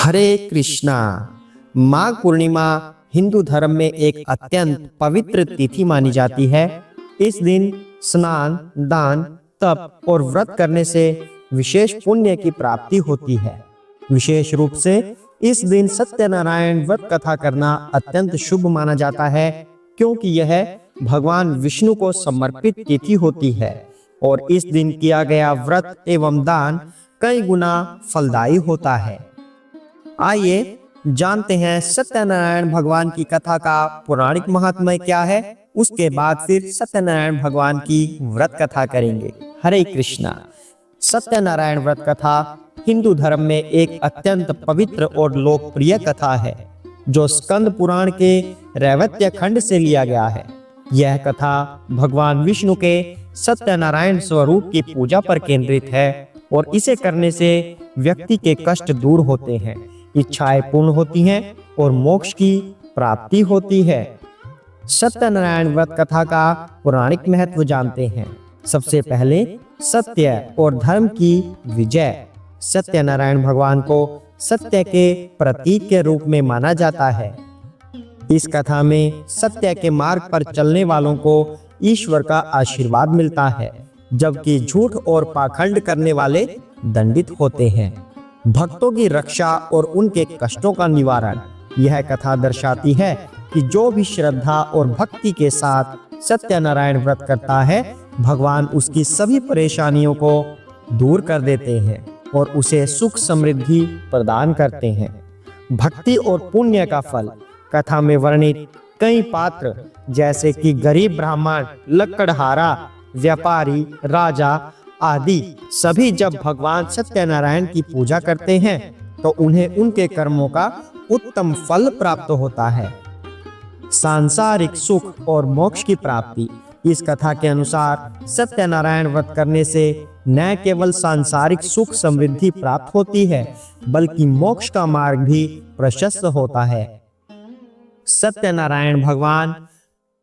हरे कृष्णा। माघ पूर्णिमा हिंदू धर्म में एक अत्यंत पवित्र तिथि मानी जाती है। इस दिन स्नान, दान, तप और व्रत करने से विशेष पुण्य की प्राप्ति होती है। विशेष रूप से इस दिन सत्यनारायण व्रत कथा करना अत्यंत शुभ माना जाता है, क्योंकि यह भगवान विष्णु को समर्पित तिथि होती है और इस दिन किया गया व्रत एवं दान कई गुना फलदायी होता है। आइए जानते हैं सत्यनारायण भगवान की कथा का पौराणिक महात्म्य क्या है। उसके बाद फिर सत्यनारायण भगवान की व्रत कथा करेंगे। हरे कृष्णा। सत्यनारायण व्रत कथा हिंदू धर्म में एक अत्यंत पवित्र और लोकप्रिय कथा है, जो स्कंद पुराण के रैवत्य खंड से लिया गया है। यह कथा भगवान विष्णु के सत्यनारायण स्वरूप की पूजा पर केंद्रित है और इसे करने से व्यक्ति के कष्ट दूर होते हैं, इच्छाएं पूर्ण होती हैं और मोक्ष की प्राप्ति होती है। सत्यनारायण व्रत कथा का पौराणिक महत्व जानते हैं। सबसे पहले सत्य और धर्म की विजय। सत्यनारायण भगवान को सत्य के प्रतीक के रूप में माना जाता है। इस कथा में सत्य के मार्ग पर चलने वालों को ईश्वर का आशीर्वाद मिलता है, जबकि झूठ और पाखंड करने वाले दंडित होते हैं। भक्तों की रक्षा और उनके कष्टों का निवारण। यह कथा दर्शाती है कि जो भी श्रद्धा और भक्ति के साथ सत्यनारायण व्रत करता है, भगवान उसकी सभी परेशानियों को दूर कर देते हैं और उसे सुख समृद्धि प्रदान करते हैं। भक्ति और पुण्य का फल। कथा में वर्णित कई पात्र जैसे कि गरीब ब्राह्मण, लकड़हारा, व्यापारी, राजा आदि सभी जब भगवान सत्यनारायण की पूजा करते हैं तो उन्हें उनके कर्मों का उत्तम फल प्राप्त होता है। सांसारिक सुख और मोक्ष की प्राप्ति। इस कथा के अनुसार सत्यनारायण व्रत करने से न केवल सांसारिक सुख समृद्धि प्राप्त होती है, बल्कि मोक्ष का मार्ग भी प्रशस्त होता है। सत्यनारायण भगवान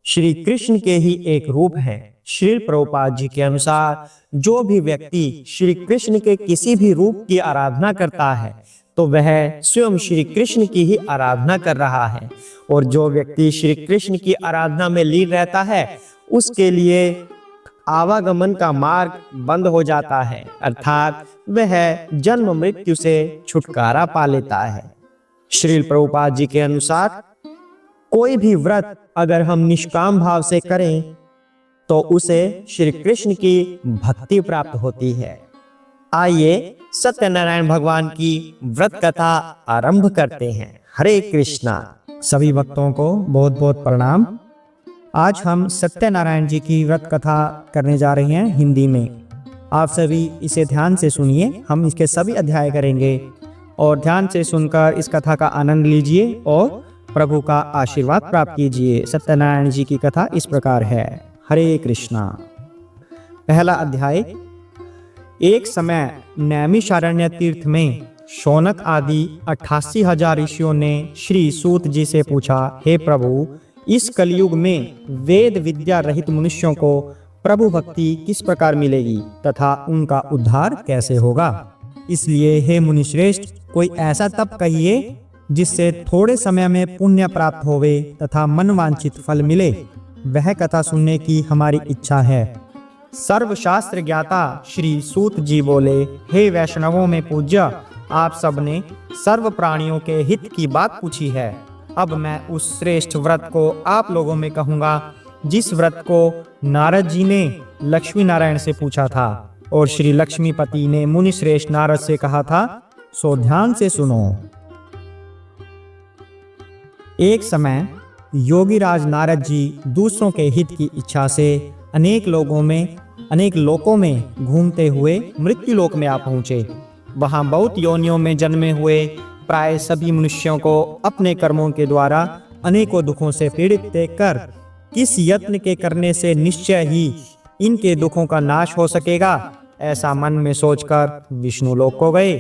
श्री कृष्ण के ही एक रूप हैं। श्री प्रभुपाद जी के अनुसार जो भी व्यक्ति श्री कृष्ण के किसी भी रूप की आराधना करता है तो वह स्वयं श्री कृष्ण की ही आराधना कर रहा है, और जो व्यक्ति श्री कृष्ण की आराधना में लीन रहता है उसके लिए आवागमन का मार्ग बंद हो जाता है, अर्थात वह जन्म मृत्यु से छुटकारा पा लेता है। श्री प्रभुपाद जी के अनुसार कोई भी व्रत अगर हम निष्काम भाव से करें तो उसे श्री कृष्ण की भक्ति प्राप्त होती है। आइए सत्यनारायण भगवान की व्रत कथा आरंभ करते हैं। हरे कृष्णा। सभी भक्तों को बहुत बहुत प्रणाम। आज हम सत्यनारायण जी की व्रत कथा करने जा रहे हैं हिंदी में। आप सभी इसे ध्यान से सुनिए। हम इसके सभी अध्याय करेंगे और ध्यान से सुनकर इस कथा का आनंद लीजिए और प्रभु का आशीर्वाद प्राप्त कीजिए। सत्यनारायण जी की कथा इस प्रकार है। हरे कृष्णा। पहला अध्याय। एक समय नैमिषारण्य तीर्थ में शौनक आदि 88,000 ऋषियों ने श्री सूत जी से पूछा, हे प्रभु, इस कलयुग में वेद विद्या रहित मनुष्यों को प्रभु भक्ति किस प्रकार मिलेगी तथा उनका उद्धार कैसे होगा? इसलिए हे मुनिश्रेष्ठ, कोई ऐसा तप कहिए जिससे थोड़े समय में पुण्य प्राप्त होवे तथा मनवांछित फल मिले। वह कथा सुनने की हमारी इच्छा है। सर्वशास्त्र ज्ञाता श्री सूत जी बोले, हे वैष्णवों में पूज्य, आप सबने सर्व प्राणियों के हित की बात पूछी है। अब मैं उस श्रेष्ठ व्रत को आप लोगों में कहूँगा जिस व्रत को नारद जी ने लक्ष्मी नारायण से पूछा था और श्री लक्ष्मीपति ने मुनि श्रेष्ठ नारद से कहा था, सो ध्यान से सुनो। एक समय योगीराज नारद जी दूसरों के हित की इच्छा से अनेक लोकों में घूमते हुए मृत्यु लोक में आ पहुँचे। वहाँ बहुत योनियों में जन्मे हुए प्राय सभी मनुष्यों को अपने कर्मों के द्वारा अनेकों दुखों से पीड़ित देखकर किस यत्न के करने से निश्चय ही इनके दुखों का नाश हो सकेगा, ऐसा मन में सोचकर विष्णु लोक को गए।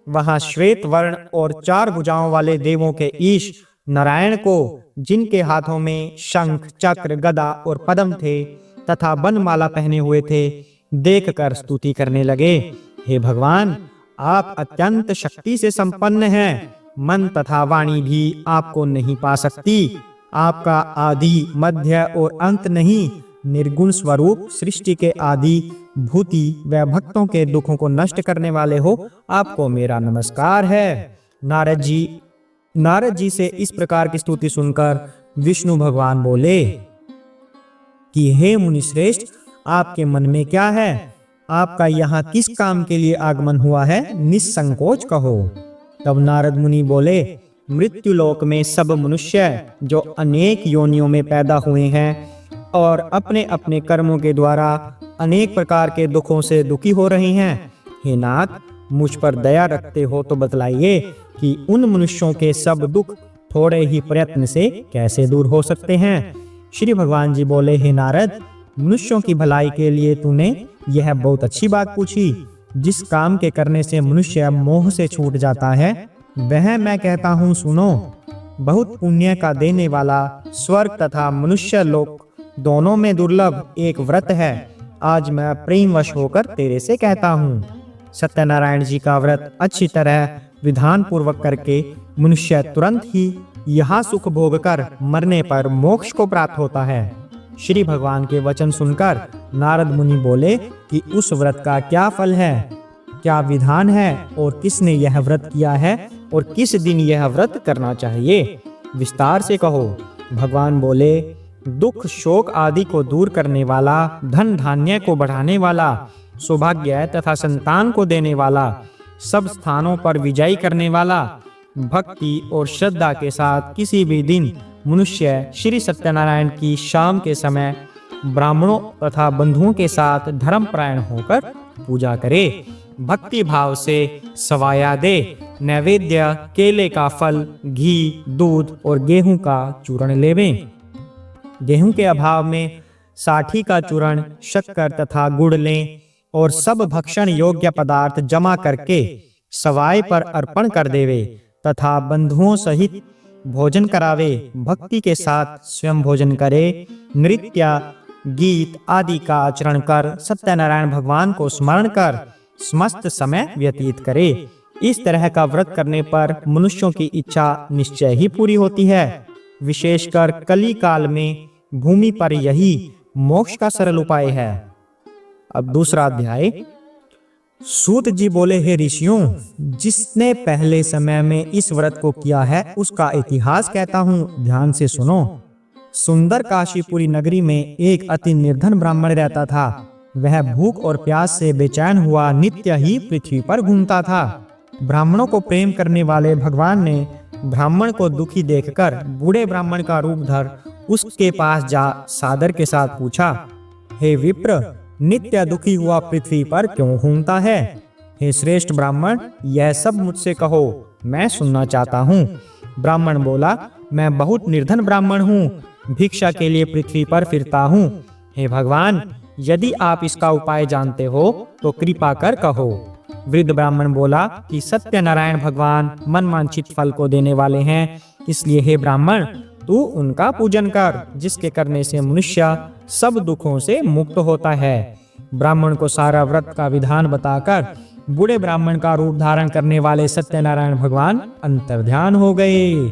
वहाँ श्वेत वर्ण और 4 भुजाओं वाले देवों के ईश नारायण को, जिनके हाथों में शंख, चक्र, गदा और पद्म थे तथा बनमाला पहने हुए थे, देखकर स्तुति करने लगे। हे भगवान, आप अत्यंत शक्ति से संपन्न हैं। मन तथा वाणी भी आपको नहीं पा सकती। आपका आदि, मध्य और अंत नहीं, निर्गुण स्वरूप सृष्टि के आदि भूति व भक्तों के दुखों को नष्ट करने वाले हो, आपको मेरा नमस्कार है। नारद जी से इस प्रकार की स्तुति सुनकर विष्णु भगवान बोले कि हे मुनि श्रेष्ठ, आपके मन में क्या है? आपका यहाँ किस काम के लिए आगमन हुआ है? निसंकोच कहो। तब नारद मुनि बोले, मृत्युलोक में सब मनुष्य जो अनेक योनियों में पैदा हुए हैं और अपने अपने कर्मों के द्वारा अनेक प्रकार के दुखों से दुखी हो रहे हैं, हे नाथ, मुझ पर दया रखते हो तो बतलाइए कि उन मनुष्यों के सब दुख थोड़े ही प्रयत्न से कैसे दूर हो सकते हैं। श्री भगवान जी बोले, हे नारद, मनुष्यों की भलाई के लिए तूने यह बहुत अच्छी बात पूछी। जिस काम के करने से मनुष्य मोह से छूट जाता है, वह मैं कहता हूँ सुनो। बहुत पुण्य का देने वाला स्वर्ग तथा मनुष्य लोक दोनों में दुर्लभ एक व्रत है, आज मैं प्रेमवश होकर तेरे से कहता हूँ। सत्यनारायण जी का व्रत अच्छी तरह विधान पूर्वक करके मनुष्य तुरंत ही यहाँ सुख भोग कर मरने पर मोक्ष को प्राप्त होता है। श्री भगवान के वचन सुनकर नारद मुनि बोले कि उस व्रत का क्या फल है, क्या विधान है और किसने यह व्रत किया है और किस दिन यह व्रत करना चाहिए, विस्तार से कहो। भगवान बोले, दुख शोक आदि को दूर करने वाला, धन धान्य को बढ़ाने वाला, सौभाग्य तथा संतान को देने वाला, सब स्थानों पर विजयी करने वाला, भक्ति और श्रद्धा के साथ किसी भी दिन मनुष्य श्री सत्यनारायण की शाम के समय ब्राह्मणों तथा बंधुओं के साथ धर्मपरायण होकर पूजा करे, भक्ति भाव से सवाया दे, नैवेद्य केले का फल, घी, दूध और गेहूं का चूर्ण लेवें। गेहूं के अभाव में साठी का चूर्ण, शक्कर तथा गुड़ लें और सब भक्षण योग्य पदार्थ जमा करके सवाय पर अर्पण कर देवे तथा बंधुओं सहित भोजन करावे। भक्ति के साथ स्वयं भोजन करे, नृत्य गीत आदि का आचरण कर सत्यनारायण भगवान को स्मरण कर समस्त समय व्यतीत करे। इस तरह का व्रत करने पर मनुष्यों की इच्छा निश्चय ही पूरी होती है। विशेषकर कली काल में भूमि पर यही मोक्ष का सरल उपाय है। अब दूसरा अध्याय। सूत जी बोले, हे ऋषियों, जिसने पहले समय में इस व्रत को किया है उसका इतिहास कहता हूँ, ध्यान से सुनो। सुंदर काशीपुरी नगरी में एक अति निर्धन ब्राह्मण रहता था। वह भूख और प्यास से बेचैन हुआ नित्य ही पृथ्वी पर घूमता था। ब्राह्मणों को प्रेम करने वाले भगवान ने ब्राह्मण को दुखी देखकर बूढ़े ब्राह्मण का रूप धर उसके पास जा सादर के साथ पूछा, हे विप्र, नित्य दुखी हुआ पृथ्वी पर क्यों घूमता है? हे श्रेष्ठ ब्राह्मण, यह सब मुझसे कहो, मैं सुनना चाहता हूँ। ब्राह्मण बोला, मैं बहुत निर्धन ब्राह्मण हूँ, भिक्षा के लिए पृथ्वी पर फिरता हूँ। हे भगवान, यदि आप इसका उपाय जानते हो तो कृपा कर कहो। वृद्ध ब्राह्मण बोला कि सत्यनारायण भगवान मनवांछित फल को देने वाले हैं, इसलिए हे ब्राह्मण, तू उनका पूजन कर, जिसके करने से मनुष्य सब दुखों से मुक्त होता है। ब्राह्मण को सारा व्रत का विधान बताकर बूढ़े ब्राह्मण का रूप धारण करने वाले सत्यनारायण भगवान अंतर्ध्यान हो गए।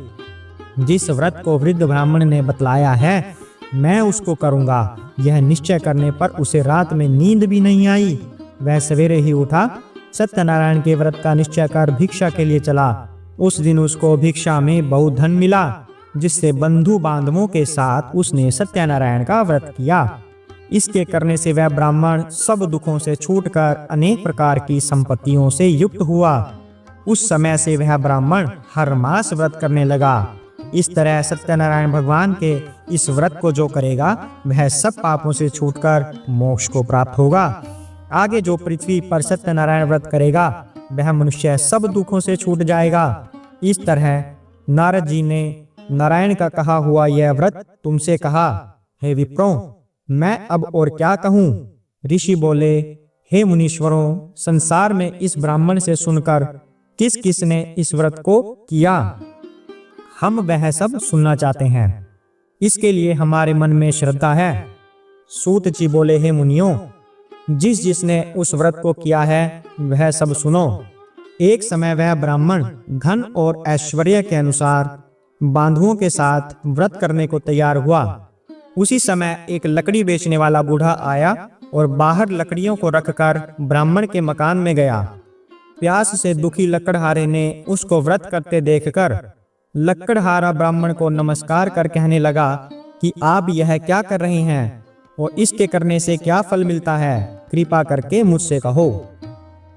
जिस व्रत को वृद्ध ब्राह्मण ने बतलाया है, मैं उसको करूंगा, यह निश्चय करने पर उसे रात में नींद भी नहीं आई। वह सवेरे ही उठा, सत्यनारायण के व्रत का निश्चय कर भिक्षा के लिए चला। उस दिन उसको भिक्षा में बहुत धन मिला, जिससे बंधु बांधवों के साथ उसने सत्यनारायण का व्रत किया। इसके करने से वह ब्राह्मण सब दुखों से छूटकर अनेक प्रकार की संपत्तियों से युक्त हुआ। उस समय से वह ब्राह्मण हर मास व्रत करने लगा। इस तरह सत्यनारायण भगवान के इस व्रत को जो करेगा वह सब पापों से छूटकर मोक्ष को प्राप्त होगा। आगे जो पृथ्वी पर सत्यनारायण व्रत करेगा वह मनुष्य सब दुखों से छूट जाएगा। इस तरह नारद जी ने नारायण का कहा हुआ यह व्रत तुमसे कहा। हे विप्रों, मैं अब और क्या कहूँ? ऋषि बोले, हे मुनीश्वरों, संसार में इस ब्राह्मण से सुनकर किस किस ने इस व्रत को किया, हम वह सब सुनना चाहते हैं। इसके लिए हमारे मन में श्रद्धा है। सूत जी बोले, हे मुनियों, जिस जिसने उस व्रत को किया है वह सब सुनो। एक समय वह ब्राह्मण धन और ऐश्वर्य के अनुसार बांधुओं के साथ व्रत करने को तैयार हुआ। उसी समय एक लकड़ी बेचने वाला बूढ़ा आया और बाहर लकड़ियों को रखकर ब्राह्मण के मकान में गया। प्यास से दुखी लकड़हारे ने उसको व्रत करते देखकर लकड़हारा ब्राह्मण को नमस्कार कर कहने लगा कि आप यह क्या कर रहे हैं और इसके करने से क्या फल मिलता है, कृपा करके मुझसे कहो।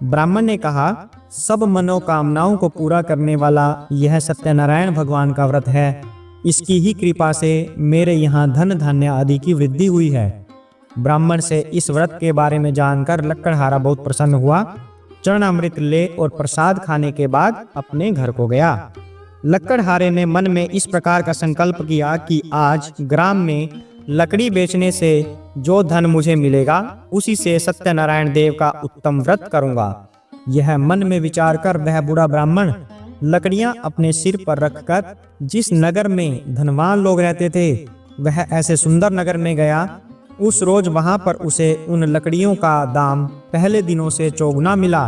ब्राह्मण ने कहा, सब मनोकामनाओं को पूरा करने वाला यह सत्यनारायण भगवान का व्रत है। इसकी ही कृपा से मेरे यहाँ धन धान्य आदि की वृद्धि हुई है। ब्राह्मण से इस व्रत के बारे में जानकर लकड़हारा बहुत प्रसन्न हुआ। चरणामृत ले और प्रसाद खाने के बाद अपने घर को गया। लकड़हारे ने मन में इस प्रकार का संकल्प किया कि आज ग्राम में लकड़ी बेचने से जो धन मुझे मिलेगा उसी से सत्यनारायण देव का उत्तम व्रत करूंगा। यह मन में विचार कर वह बूढ़ा ब्राह्मण लकड़ियां अपने सिर पर रखकर जिस नगर में धनवान लोग रहते थे वह ऐसे सुंदर नगर में गया। उस रोज वहां पर उसे उन लकड़ियों का दाम पहले दिनों से चौगुना मिला।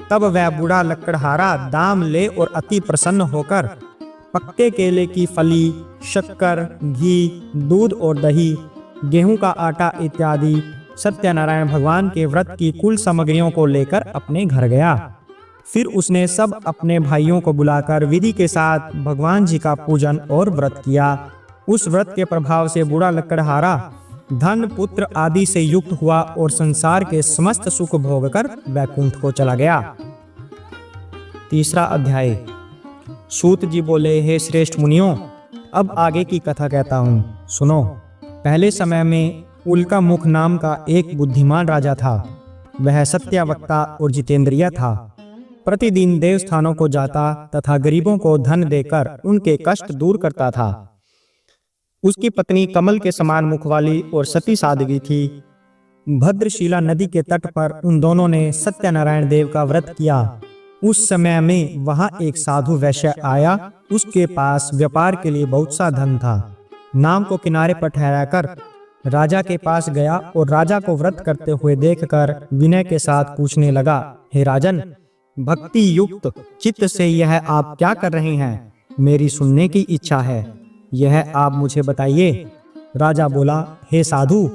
तब वह बूढ़ा लकड़हारा दाम ले और अति प्रसन्न होकर पक्के केले की फली, शक्कर, घी, दूध और दही, गेहूं का आटा इत्यादि सत्यनारायण भगवान के व्रत की कुल सामग्रियों को लेकर अपने घर गया। फिर उसने सब अपने भाइयों को बुलाकर विधि के साथ भगवान जी का पूजन और व्रत किया। उस व्रत के प्रभाव से बूढ़ा लकड़हारा धन पुत्र आदि से युक्त हुआ और संसार के समस्त सुख भोगकर वैकुंठ को चला गया। तीसरा अध्याय। सूत जी बोले, हे श्रेष्ठ मुनियों, अब आगे की कथा कहता हूँ, सुनो। पहले समय में उल्का मुख नाम का एक बुद्धिमान राजा था। वह सत्यवक्ता और जितेंद्रिय था। प्रतिदिन देवस्थानों को जाता तथा गरीबों को धन देकर उनके कष्ट दूर करता था। उसकी पत्नी कमल के समान मुख वाली और सती साध्वी थी। भद्रशिला नदी के तट पर उन दोनों ने सत्यनारायण देव का व्रत किया। उस समय में वहां एक साधु वैश्य आया। उसके पास व्यापार के लिए बहुत सा धन था। नाव को किनारे पर ठहराकर राजा के पास गया और राजा को व्रत करते हुए देखकर विनय के साथ पूछने लगा, हे राजन, भक्ति युक्त चित्त से यह आप क्या कर रहे हैं? मेरी सुनने की इच्छा है, यह आप मुझे बताइए। राजा बोला, हे साधु,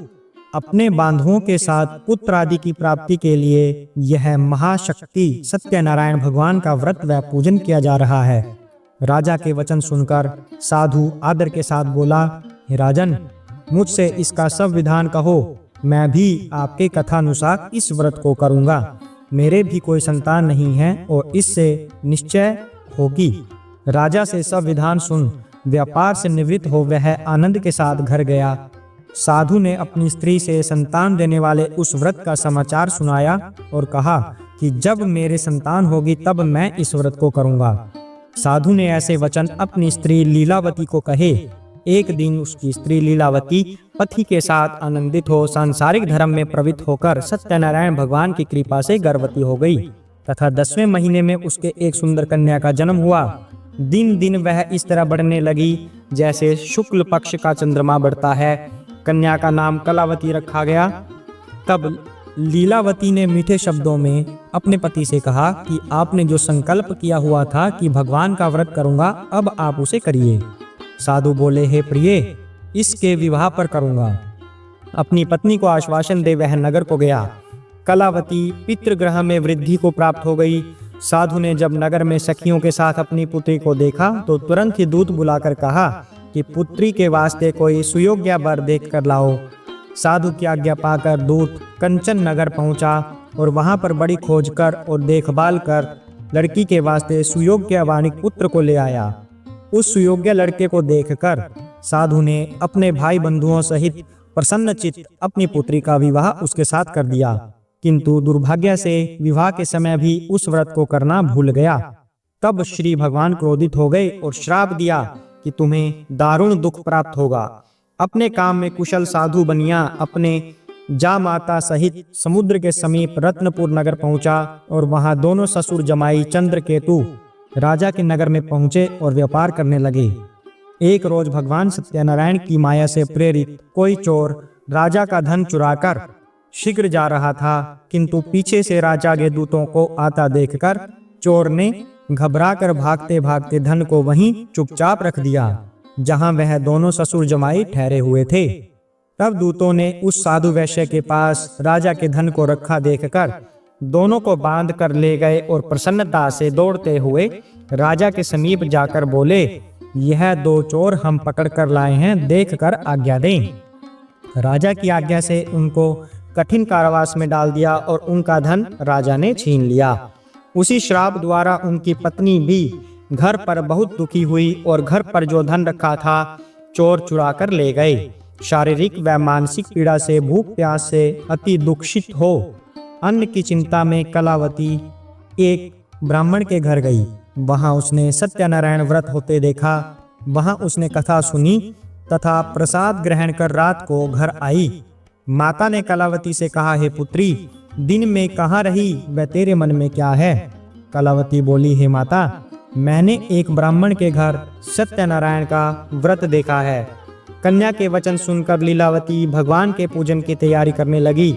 अपने बांधुओं के साथ पुत्र आदि की प्राप्ति के लिए यह महाशक्ति सत्यनारायण भगवान का व्रत व पूजन किया जा रहा है। राजा के वचन सुनकर साधु आदर के साथ बोला, हे राजन, मुझसे इसका सब विधान कहो, मैं भी आपके कथानुसार इस व्रत को करूंगा। मेरे भी कोई संतान नहीं है और इससे निश्चय होगी। राजा से सब विधान सुन व्यापार से निवृत्त हो वह आनंद के साथ घर गया। साधु ने अपनी स्त्री से संतान देने वाले उस व्रत का समाचार सुनाया और कहा कि जब मेरे संतान होगी तब मैं इस व्रत को करूंगा। साधु ने ऐसे वचन अपनी स्त्री लीलावती को कहे। एक दिन उसकी स्त्री लीलावती पति के साथ आनंदित हो सांसारिक धर्म में प्रवृत्त होकर सत्यनारायण भगवान की कृपा से गर्भवती हो गई तथा 10वें महीने में उसके एक सुंदर कन्या का जन्म हुआ। दिन दिन वह इस तरह बढ़ने लगी जैसे शुक्ल पक्ष का चंद्रमा बढ़ता है। कन्या का नाम कलावती रखा गया। तब लीलावती ने मीठे शब्दों में अपने पति से कहा कि आपने जो संकल्प किया हुआ था कि भगवान का व्रत करूंगा, अब आप उसे करिए। साधु बोले, हे प्रिय, इसके विवाह पर करूंगा। अपनी पत्नी को आश्वासन दे वह नगर को गया। कलावती पितृगृह में वृद्धि को प्राप्त हो गई। साधु ने जब नगर में सखियों के साथ अपनी पुत्री को देखा तो तुरंत ही दूत बुलाकर कहा कि पुत्री के वास्ते कोई सुयोग्य वर देख कर लाओ। साधु की आज्ञा पाकर दूत कंचन नगर पहुंचा और वहां पर बड़ी खोज कर और देखभाल कर लड़की के वास्ते सुयोग्य वाणिक पुत्र को ले आया। उस सुयोग्य लड़के को देखकर साधु ने अपने भाई बंधुओं सहित प्रसन्नचित्त अपनी पुत्री का विवाह उसके साथ कर दिया। किंतु दुर्भाग्य से विवाह के समय भी उस व्रत को करना भूल गया। तब श्री भगवान क्रोधित हो गए और श्राप दिया कि तुम्हें दारुण दुख प्राप्त होगा। अपने काम में कुशल साधु बनिया अपने जा माता सहित समुद्र के समीप रत्नपुर नगर पहुंचा और वहां दोनों ससुर जमाई चंद्रकेतु राजा के नगर में पहुंचे और व्यापार करने लगे। एक रोज भगवान सत्यनारायण की माया से प्रेरित कोई चोर राजा का धन चुराकर शीघ्र जा रहा था, किंतु पीछे से राजा के दूतों को आता देखकर चोर ने घबराकर भागते भागते धन को वहीं चुपचाप रख दिया जहां वह दोनों ससुर जमाई ठहरे हुए थे। तब दूतों ने उस साधु वैश्य के पास राजा के धन को रखा देखकर दोनों को बांध कर ले गए और प्रसन्नता से दौड़ते हुए राजा के समीप जाकर बोले, यह दो चोर हम पकड़ कर लाए हैं, देख कर आज्ञा दें। राजा की आज्ञा से उनको कठिन कारावास में डाल दिया और उनका धन राजा ने छीन लिया। उसी श्राप द्वारा उनकी पत्नी भी घर पर बहुत दुखी हुई और घर पर जो धन रखा था चोर चुरा कर ले गए। शारीरिक व मानसिक पीड़ा से, भूख प्यास से अति दुखित हो अन्न की चिंता में कलावती एक ब्राह्मण के घर गई। वहां उसने सत्यनारायण व्रत होते देखा। वहां उसने कथा सुनी तथा प्रसाद ग्रहण कर रात को घर आई। माता ने कलावती से कहा, हे पुत्री, दिन में कहाँ रही व तेरे मन में क्या है? कलावती बोली, हे माता, मैंने एक ब्राह्मण के घर सत्यनारायण का व्रत देखा है। कन्या के वचन सुनकर लीलावती भगवान के पूजन की तैयारी करने लगी।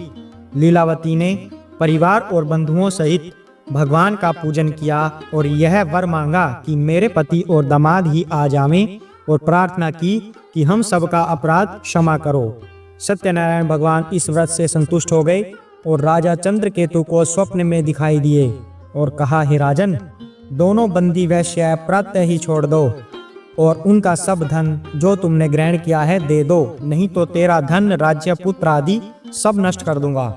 लीलावती ने परिवार और बंधुओं सहित भगवान का पूजन किया और यह वर मांगा कि मेरे पति और दामाद ही आ जावें और प्रार्थना की कि हम सबका अपराध क्षमा करो। सत्यनारायण भगवान इस व्रत से संतुष्ट हो गए और राजा चंद्रकेतु को स्वप्न में दिखाई दिए और कहा, हे राजन, दोनों बंदी वैश्य प्रातः ही छोड़ दो और उनका सब धन जो तुमने ग्रहण किया है दे दो, नहीं तो तेरा धन, राज्य, पुत्र आदि सब नष्ट कर दूंगा।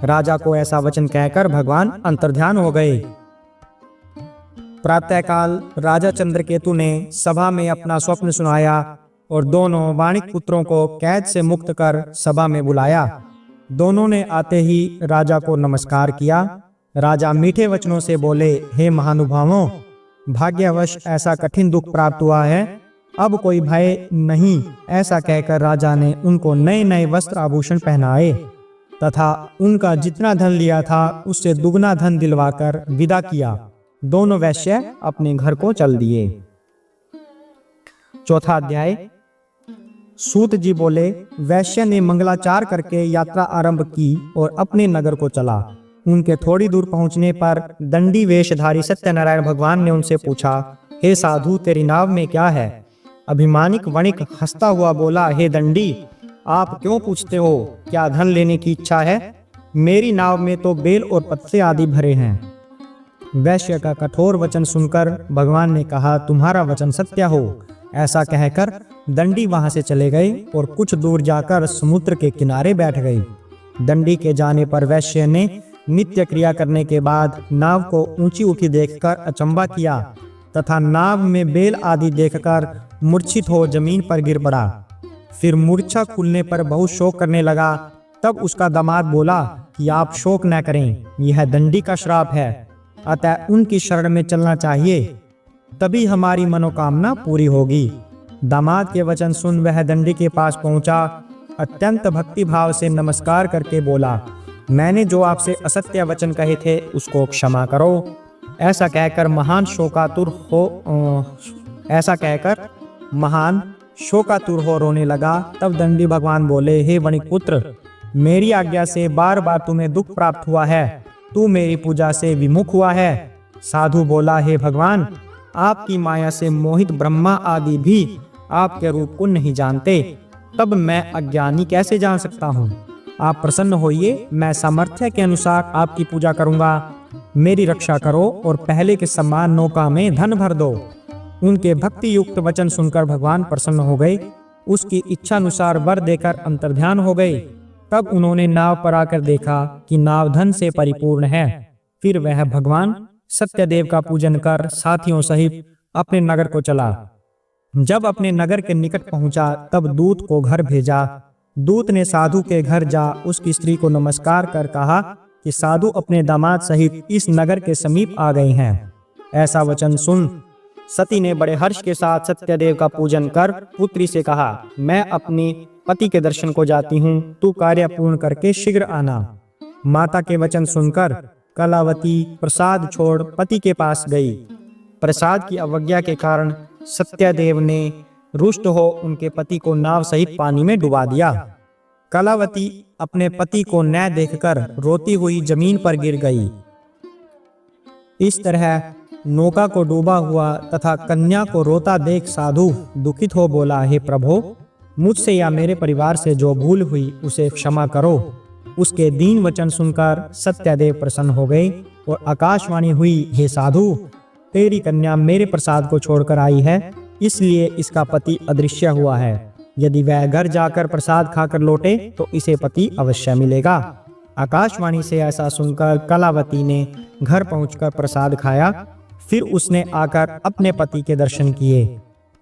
राजा को ऐसा वचन कहकर भगवान अंतर्ध्यान हो गए। प्रातःकाल राजा चंद्रकेतु ने सभा में अपना स्वप्न सुनाया और दोनों वाणिक पुत्रों को कैद से मुक्त कर सभा में बुलाया। दोनों ने आते ही राजा को नमस्कार किया। राजा मीठे वचनों से बोले, हे महानुभावों, भाग्यवश ऐसा कठिन दुख प्राप्त हुआ है, अब कोई भय नहीं। ऐसा कहकर राजा ने उनको नए नए वस्त्र आभूषण पहनाए तथा उनका जितना धन लिया था उससे दुगना धन दिलवाकर विदा किया। दोनों वैश्य अपने घर को चल दिए। चौथा अध्याय। सूत जी बोले, वैश्य ने मंगलाचार करके यात्रा आरंभ की और अपने नगर को चला। उनके थोड़ी दूर पहुंचने पर दंडी वेशधारी सत्यनारायण भगवान ने उनसे पूछा, हे साधु, तेरी नाव में क्या है? अभिमानिक वणिक हंसता हुआ बोला, हे दंडी, आप क्यों पूछते हो? क्या धन लेने की इच्छा है? मेरी नाव में तो बेल और पत्ते आदि भरे हैं। वैश्य का कठोर वचन सुनकर भगवान ने कहा, तुम्हारा वचन सत्य हो। ऐसा कहकर दंडी वहां से चले गए और कुछ दूर जाकर समुद्र के किनारे बैठ गए। दंडी के जाने पर वैश्य ने नित्य क्रिया करने के बाद नाव को ऊंची उठी देखकर अचंबा किया तथा नाव में बेल आदि देखकर मूर्छित हो जमीन पर गिर पड़ा। फिर मूर्छा खुलने पर बहुत शोक करने लगा। तब उसका दामाद बोला कि आप शोक न करें, यह दंडी का श्राप है, अतः उनकी शरण में चलना चाहिए, तभी हमारी मनोकामना पूरी होगी। दामाद के वचन सुन वह दंडी के पास पहुंचा। अत्यंत भक्ति भाव से नमस्कार करके बोला, मैंने जो आपसे असत्य वचन कहे थे उसको क्षमा करो। ऐसा कहकर महान शोकातुर हो रोने लगा। तब दंडी भगवान बोले, हे वणिक पुत्र, मेरी आज्ञा से बार बार तुम्हें दुख प्राप्त हुआ है, तू मेरी पूजा से विमुख हुआ है। साधु बोला, हे भगवान, आपकी माया से मोहित ब्रह्मा आदि भी आपके रूप को नहीं जानते, तब मैं अज्ञानी कैसे जान सकता हूँ? आप प्रसन्न होइए, मैं सामर्थ्य के अनुसार आपकी पूजा करूंगा। मेरी रक्षा करो और पहले के समान नौका में धन भर दो। उनके भक्ति युक्त वचन सुनकर भगवान प्रसन्न हो गए। उसकी इच्छा अनुसार वर देकर अंतर्ध्यान हो गए। तब उन्होंने नाव पर आकर देखा कि नाव धन से परिपूर्ण है। फिर वह भगवान सत्यदेव का पूजन कर साथियों सहित अपने नगर को चला। जब अपने नगर के निकट पहुंचा तब दूत को घर भेजा। दूत ने साधु के घर जा उसकी स्त्री को नमस्कार कर कहा कि साधु अपने दामाद सहित इस नगर के समीप आ गए हैं। ऐसा वचन सुन सती ने बड़े हर्ष के साथ सत्यदेव का पूजन कर पुत्री से कहा, मैं अपने पति के दर्शन को जाती हूँ, तू कार्य पूर्ण करके शीघ्र आना। माता के वचन सुनकर कलावती प्रसाद छोड़ पति के पास गई। प्रसाद की अवज्ञा के कारण सत्यदेव ने रुष्ट हो उनके पति को नाव सहित पानी में डुबा दिया। कलावती अपने पति को न देखकर रोती हुई जमीन पर गिर गई। इस तरह नौका को डूबा हुआ तथा कन्या को रोता देख साधु दुखित हो बोला, हे प्रभु, मुझसे या मेरे परिवार से जो भूल हुई उसे क्षमा करो। उसके दीन वचन सुनकर सत्यदेव प्रसन्न हो गए और आकाशवाणी हुई, हे साधु, तेरी कन्या मेरे प्रसाद को छोड़कर आई है, इसलिए इसका पति अदृश्य हुआ है। यदि वह घर जाकर प्रसाद खाकर लौटे तो इसे पति अवश्य मिलेगा। आकाशवाणी से ऐसा सुनकर कलावती ने घर पहुंचकर प्रसाद खाया। फिर उसने आकर अपने पति के दर्शन किए।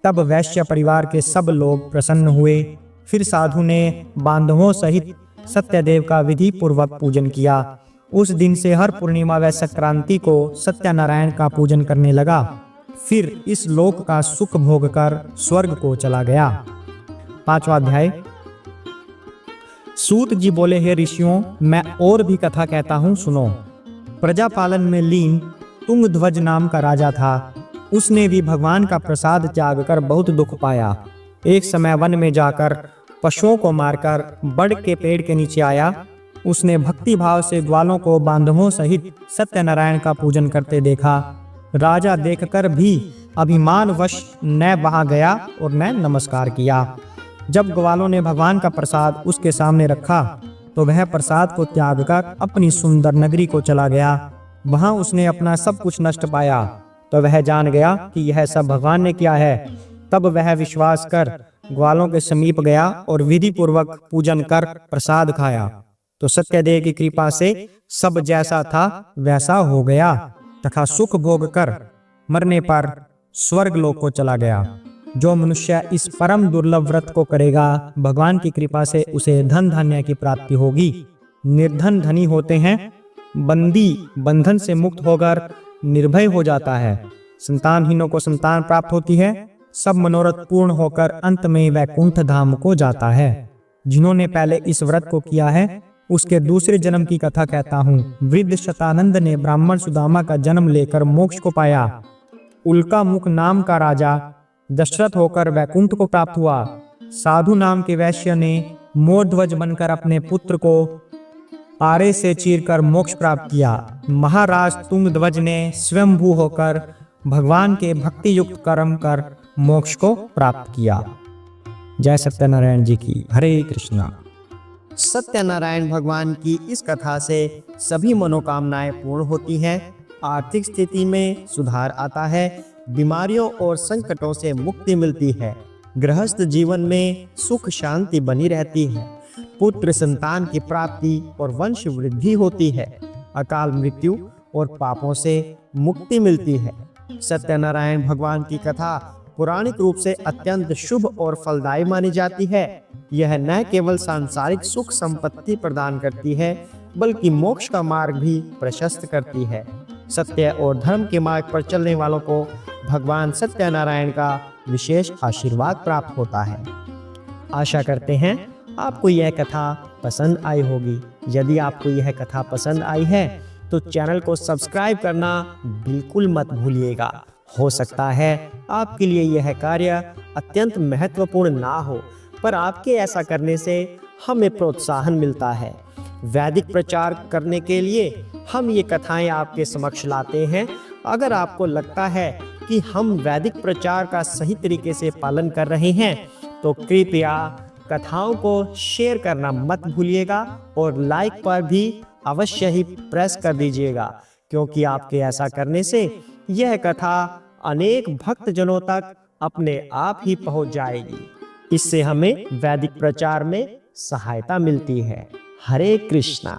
तब वैश्य परिवार के सब लोग प्रसन्न हुए। फिर साधु ने बांधवों सहित सत्यदेव का विधि पूर्वक पूजन किया। उस दिन से हर पूर्णिमा व संक्रांति को सत्यनारायण का पूजन करने लगा। फिर इस लोक का सुख भोग कर स्वर्ग को चला गया। 5वां अध्याय। सूत जी बोले, हे ऋषियों, मैं और भी कथा कहता हूँ, सुनो। प्रजा पालन में लीन तुंगध्वज नाम का राजा था। उसने भी भगवान का प्रसाद त्याग कर बहुत दुख पाया। एक समय वन में जाकर पशुओं को मारकर बड़ के पेड़ के नीचे आया। उसने भक्ति भाव से ग्वालों को बांधवों सहित सत्यनारायण का पूजन करते देखा। राजा देखकर भी अभिमानवश न वहां गया और न नमस्कार किया। जब ग्वालों ने भगवान का प्रसाद उसके सामने रखा तो वह प्रसाद को त्याग कर अपनी सुंदर नगरी को चला गया। वहां उसने अपना सब कुछ नष्ट पाया तो वह जान गया कि यह सब भगवान ने किया है। तब वह विश्वास कर ग्वालों के समीप गया और विधि पूर्वक पूजन कर प्रसाद खाया तो सत्यदेव की कृपा से सब जैसा था वैसा हो गया तथा सुख भोग कर मरने पर स्वर्ग लोक को चला गया। जो मनुष्य इस परम दुर्लभ व्रत को करेगा, भगवान की कृपा से उसे धन धान्य की प्राप्ति होगी। निर्धन धनी होते हैं, बंदी बंधन से मुक्त होकर निर्भय हो जाता है, संतानहीनों को संतान प्राप्त होती है, सब मनोरथ पूर्ण होकर अंत में वैकुंठ धाम को जाता है। जिन्होंने पहले इस व्रत को किया है उसके दूसरे जन्म की कथा कहता हूँ। वृद्ध शतानंद ने ब्राह्मण सुदामा का जन्म लेकर मोक्ष को पाया। उल्का मुख नाम का राजा दशरथ होकर वैकुंठ को प्राप्त हुआ। साधु नाम के वैश्य ने मोरध्वज बनकर अपने पुत्र को आरे से चीरकर मोक्ष प्राप्त किया। महाराज तुंगध्वज ने स्वयंभू होकर भगवान के भक्ति युक्त कर्म कर मोक्ष को प्राप्त किया। जय सत्यनारायण जी की। हरे कृष्णा। सत्यनारायण भगवान की इस कथा से सभी मनोकामनाएं पूर्ण होती हैं, आर्थिक स्थिति में सुधार आता है, बीमारियों और संकटों से मुक्ति मिलती है, गृहस्थ जीवन में सुख शांति बनी रहती है, पुत्र संतान की प्राप्ति और वंश वृद्धि होती है, अकाल मृत्यु और पापों से मुक्ति मिलती है। सत्यनारायण भगवान की कथा पौराणिक रूप से अत्यंत शुभ और फलदायी मानी जाती है। यह न केवल सांसारिक सुख संपत्ति प्रदान करती है बल्कि मोक्ष का मार्ग भी प्रशस्त करती है। सत्य और धर्म के मार्ग पर चलने वालों को भगवान सत्यनारायण का विशेष आशीर्वाद प्राप्त होता है। आशा करते हैं आपको यह कथा पसंद आई होगी। यदि आपको यह कथा पसंद आई है तो चैनल को सब्सक्राइब करना बिल्कुल मत भूलिएगा। हो सकता है आपके लिए यह कार्य अत्यंत महत्वपूर्ण ना हो, पर आपके ऐसा करने से हमें प्रोत्साहन मिलता है। वैदिक प्रचार करने के लिए हम ये कथाएं आपके समक्ष लाते हैं। अगर आपको लगता है कि हम वैदिक प्रचार का सही तरीके से पालन कर रहे हैं तो कृपया कथाओं को शेयर करना मत भूलिएगा और लाइक पर भी अवश्य ही प्रेस कर दीजिएगा, क्योंकि आपके ऐसा करने से यह कथा अनेक भक्तजनों तक अपने आप ही पहुंच जाएगी। इससे हमें वैदिक प्रचार में सहायता मिलती है। हरे कृष्णा।